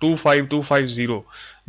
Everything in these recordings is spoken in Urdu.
25250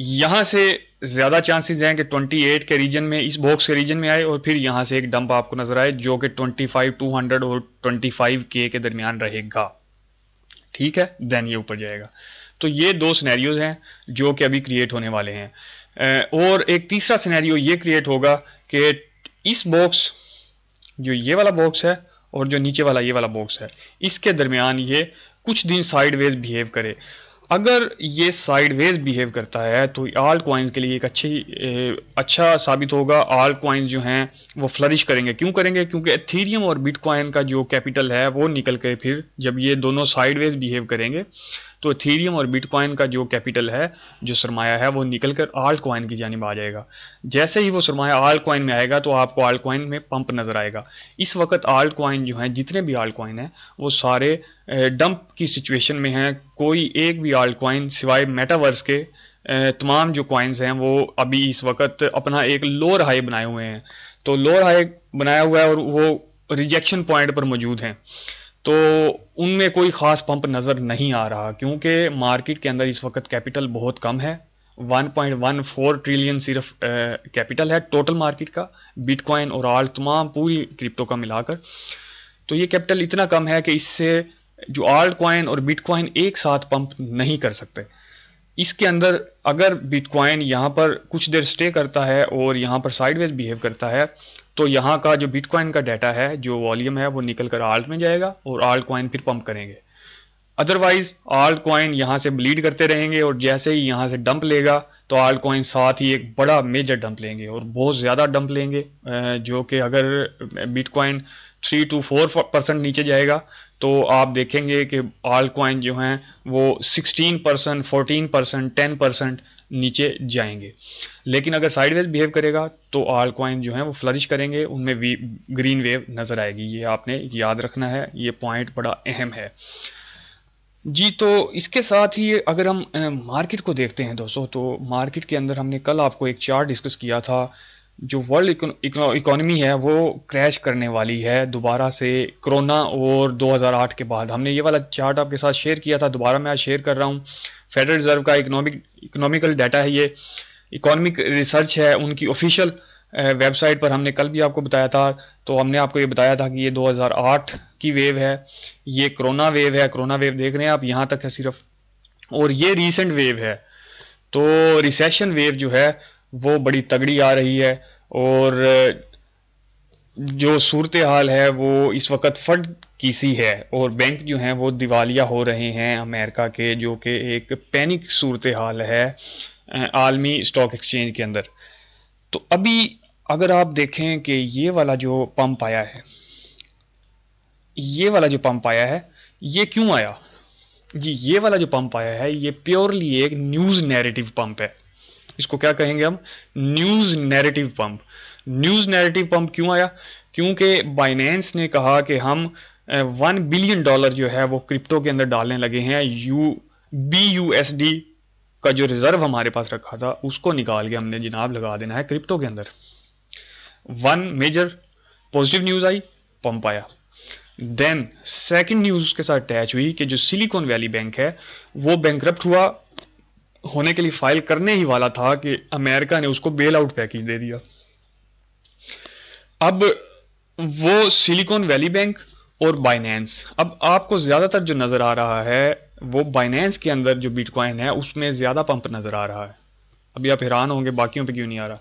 یہاں سے زیادہ چانسز ہیں کہ 28 کے ریجن میں، اس باکس کے ریجن میں آئے، اور پھر یہاں سے ایک ڈمپ آپ کو نظر آئے جو کہ 25,200 اور 25K کے درمیان رہے گا، ٹھیک ہے، دین یہ اوپر جائے گا۔ تو یہ دو سینیریوز ہیں جو کہ ابھی کریٹ ہونے والے ہیں، اور ایک تیسرا سینیریو یہ کریٹ ہوگا کہ اس باکس، جو یہ والا باکس ہے اور جو نیچے والا یہ والا باکس ہے، اس کے درمیان یہ کچھ دن سائیڈ ویز بیہیو کرے۔ اگر یہ سائیڈ ویز بیہیو کرتا ہے تو آلٹ کوائنز کے لیے ایک اچھا ثابت ہوگا۔ آلٹ کوائنز جو ہیں وہ فلرش کریں گے۔ کیوں کریں گے؟ کیونکہ ایتھیریم اور بٹ کوائن کا جو کیپٹل ہے وہ نکل کے، پھر جب یہ دونوں سائیڈ ویز بیہیو کریں گے تو ایتھیریم اور بٹ کوائن کا جو کیپٹل ہے، جو سرمایہ ہے، وہ نکل کر آلٹ کوائن کی جانب آ جائے گا۔ جیسے ہی وہ سرمایہ آلٹ کوائن میں آئے گا تو آپ کو آلٹ کوائن میں پمپ نظر آئے گا۔ اس وقت آلٹ کوائن جو ہیں، جتنے بھی آلٹ کوائن ہیں، وہ سارے ڈمپ کی سچویشن میں ہیں۔ کوئی ایک بھی آلٹ کوائن سوائے میٹاورس کے، تمام جو کوائنز ہیں وہ ابھی اس وقت اپنا ایک لوور ہائی بنائے ہوئے ہیں۔ تو لوور ہائی بنایا ہوا ہے اور وہ ریجیکشن پوائنٹ پر موجود ہیں، تو ان میں کوئی خاص پمپ نظر نہیں آ رہا، کیونکہ مارکیٹ کے اندر اس وقت کیپٹل بہت کم ہے۔ 1.14 ٹریلین صرف کیپٹل ہے ٹوٹل مارکیٹ کا، بٹ کوائن اور آلٹ تمام پوری کرپٹو کا ملا کر۔ تو یہ کیپٹل اتنا کم ہے کہ اس سے جو آلٹ کوائن اور بٹ کوائن ایک ساتھ پمپ نہیں کر سکتے۔ اس کے اندر اگر بٹ کوائن یہاں پر کچھ دیر سٹے کرتا ہے اور یہاں پر سائیڈ ویز بیہیو کرتا ہے تو یہاں کا جو بٹ کوائن کا ڈیٹا ہے، جو والیوم ہے، وہ نکل کر آلٹ میں جائے گا اور آلٹ کوائن پھر پمپ کریں گے۔ ادروائز آلٹ کوائن یہاں سے بلیڈ کرتے رہیں گے اور جیسے ہی یہاں سے ڈمپ لے گا تو آلٹ کوائن ساتھ ہی ایک بڑا میجر ڈمپ لیں گے اور بہت زیادہ ڈمپ لیں گے، جو کہ اگر بٹ کوائن 3 to 4% نیچے جائے گا تو آپ دیکھیں گے کہ آلٹ کوائن جو ہیں وہ 16%، 14%، 10% نیچے جائیں گے۔ لیکن اگر سائیڈ ویز بیہیو کرے گا تو آلٹ کوائن جو ہیں وہ فلرش کریں گے، ان میں گرین ویو نظر آئے گی۔ یہ آپ نے یاد رکھنا ہے، یہ پوائنٹ بڑا اہم ہے جی۔ تو اس کے ساتھ ہی اگر ہم مارکیٹ کو دیکھتے ہیں دوستو، تو مارکیٹ کے اندر ہم نے کل آپ کو ایک چارٹ ڈسکس کیا تھا، جو ورلڈ اکانومی ہے وہ کریش کرنے والی ہے دوبارہ سے کرونا اور 2008 کے بعد۔ ہم نے یہ والا چارٹ آپ کے ساتھ شیئر کیا تھا، دوبارہ میں آج شیئر کر رہا ہوں۔ فیڈرل ریزرو کا اکنامیکل ڈیٹا ہے، یہ اکانومک ریسرچ ہے، ان کی آفیشیل ویب سائٹ پر ہم نے کل بھی آپ کو بتایا تھا۔ تو ہم نے آپ کو یہ بتایا تھا کہ یہ 2008 کی ویو ہے، یہ کرونا ویو ہے، کرونا ویو دیکھ رہے ہیں آپ، یہاں تک ہے صرف، اور یہ ریسنٹ ویو ہے۔ تو ریسیشن ویو جو ہے وہ بڑی تگڑی آ رہی ہے، اور جو صورتحال ہے وہ اس وقت فنڈ کی سی ہے، اور بینک جو ہیں وہ دیوالیہ ہو رہے ہیں امریکہ کے، جو کہ ایک پینک صورتحال ہے عالمی اسٹاک ایکسچینج کے اندر۔ تو ابھی اگر آپ دیکھیں کہ یہ والا جو پمپ آیا ہے، یہ والا جو پمپ آیا ہے، یہ کیوں آیا جی؟ یہ والا جو پمپ آیا ہے یہ پیورلی ایک نیوز نیریٹو پمپ ہے۔ اس کو کیا کہیں گے ہم؟ News narrative pump. News narrative pump کیوں آیا؟ کیونکہ بائنینس نے کہا کہ ہم $1 بلین جو ہے وہ کرپٹو کے اندر ڈالنے لگے ہیں۔ BUSD کا جو ریزرو ہمارے پاس رکھا تھا اس کو نکال کے ہم نے جناب لگا دینا ہے کرپٹو کے اندر۔ ون میجر پوزیٹیو نیوز آئی، پمپ آیا۔ دین سیکنڈ نیوز اس کے ساتھ اٹیچ ہوئی کہ جو سلیکون ویلی بینک ہے وہ بینکرپٹ ہوا، ہونے کے لیے فائل کرنے ہی والا تھا کہ امریکہ نے اس کو بیل آؤٹ پیکیج دے دیا۔ اب وہ سلیکون ویلی بینک اور بائنینس، اب آپ کو زیادہ تر جو نظر آ رہا ہے وہ بائنینس کے اندر جو بٹ کوائن ہے اس میں زیادہ پمپ نظر آ رہا ہے۔ ابھی آپ حیران ہوں گے باقیوں پہ کیوں نہیں آ رہا۔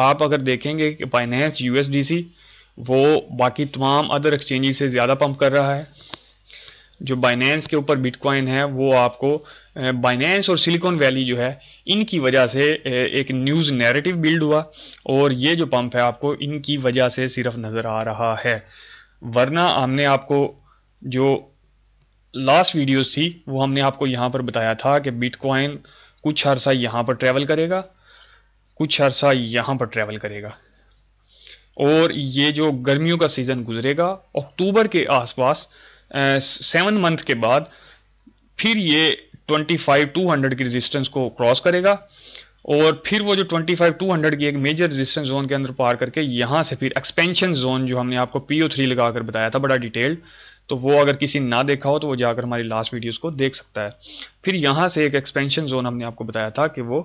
آپ اگر دیکھیں گے کہ بائنینس USDC وہ باقی تمام ادر ایکسچینجز سے زیادہ پمپ کر رہا ہے۔ جو بائنینس کے اوپر بٹ کوائن ہے وہ آپ کو بائنینس اور سلیکون ویلی جو ہے ان کی وجہ سے ایک نیوز نیریٹو بلڈ ہوا، اور یہ جو پمپ ہے آپ کو ان کی وجہ سے صرف نظر آ رہا ہے۔ ورنہ ہم نے آپ کو جو لاسٹ ویڈیوز تھی وہ ہم نے آپ کو یہاں پر بتایا تھا کہ بٹ کوائن کچھ عرصہ یہاں پر ٹریول کرے گا، کچھ عرصہ یہاں پر ٹریول کرے گا، اور یہ جو گرمیوں کا سیزن گزرے گا اکتوبر کے آس پاس 7 منتھ کے بعد، پھر یہ 25,200 کی ریزسٹنس کو کراس کرے گا، اور پھر وہ جو 25,200 کی ایک میجر ریزسٹنس زون کے اندر پار کر کے یہاں سے پھر ایکسپینشن زون جو ہم نے آپ کو PO3 لگا کر بتایا تھا بڑا ڈیٹیلڈ، تو وہ اگر کسی نے نہ دیکھا ہو تو وہ جا کر ہماری لاسٹ ویڈیوز کو دیکھ سکتا ہے۔ پھر یہاں سے ایک ایکسپینشن زون ہم نے آپ کو بتایا تھا کہ وہ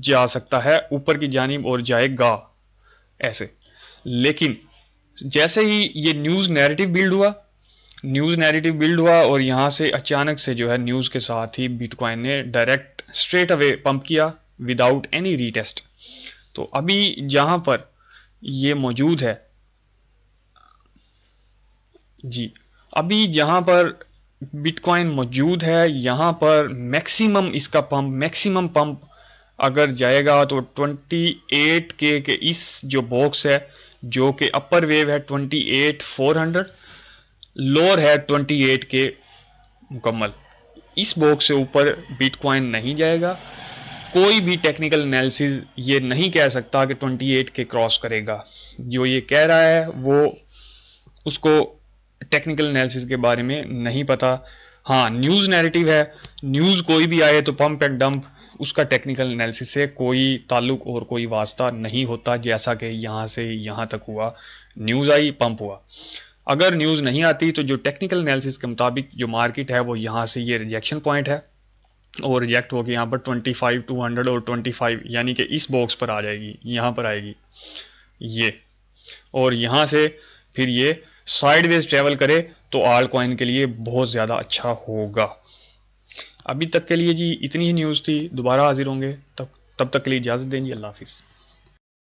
جا سکتا ہے اوپر کی جانب اور جائے گا ایسے. لیکن جیسے ہی یہ نیوز نیریٹو بلڈ ہوا اور یہاں سے اچانک سے جو ہے نیوز کے ساتھ ہی بیٹ کوائن نے ڈائریکٹ اسٹریٹ اوے پمپ کیا وداؤٹ اینی ری ٹیسٹ. تو ابھی جہاں پر یہ موجود ہے جی ابھی جہاں پر بٹ کوائن موجود ہے یہاں پر میکسیمم اس کا میکسیمم پمپ اگر جائے گا تو 28K کے اس جو باکس ہے جو کہ اپر ویو ہے 28,400 لوور ہے 28K مکمل. اس باکس سے اوپر بٹ کوائن نہیں جائے گا. کوئی بھی ٹیکنیکل انالیسز یہ نہیں کہہ سکتا کہ 28K کراس کرے گا. جو یہ کہہ رہا ہے وہ اس کو ٹیکنیکل انالیسز کے بارے میں نہیں پتا. ہاں نیوز نیریٹو ہے, نیوز کوئی بھی آئے تو پمپ اینڈ ڈمپ, اس کا ٹیکنیکل انالیسز سے کوئی تعلق اور کوئی واسطہ نہیں ہوتا, جیسا کہ یہاں سے یہاں تک ہوا, نیوز آئی پمپ ہوا. اگر نیوز نہیں آتی تو جو ٹیکنیکل انالیسز کے مطابق جو مارکیٹ ہے وہ یہاں سے یہ ریجیکشن پوائنٹ ہے اور ریجیکٹ ہو کے یہاں پر 25,200 اور 25 یعنی کہ اس باکس پر آ جائے گی, یہاں پر آئے گی یہ, اور یہاں سے پھر یہ سائیڈ ویز ٹریول کرے تو آل کوائن کے لیے بہت زیادہ اچھا ہوگا. ابھی تک کے لیے جی اتنی ہی نیوز تھی, دوبارہ حاضر ہوں گے, تب تک کے لیے اجازت دیں جی, اللہ حافظ.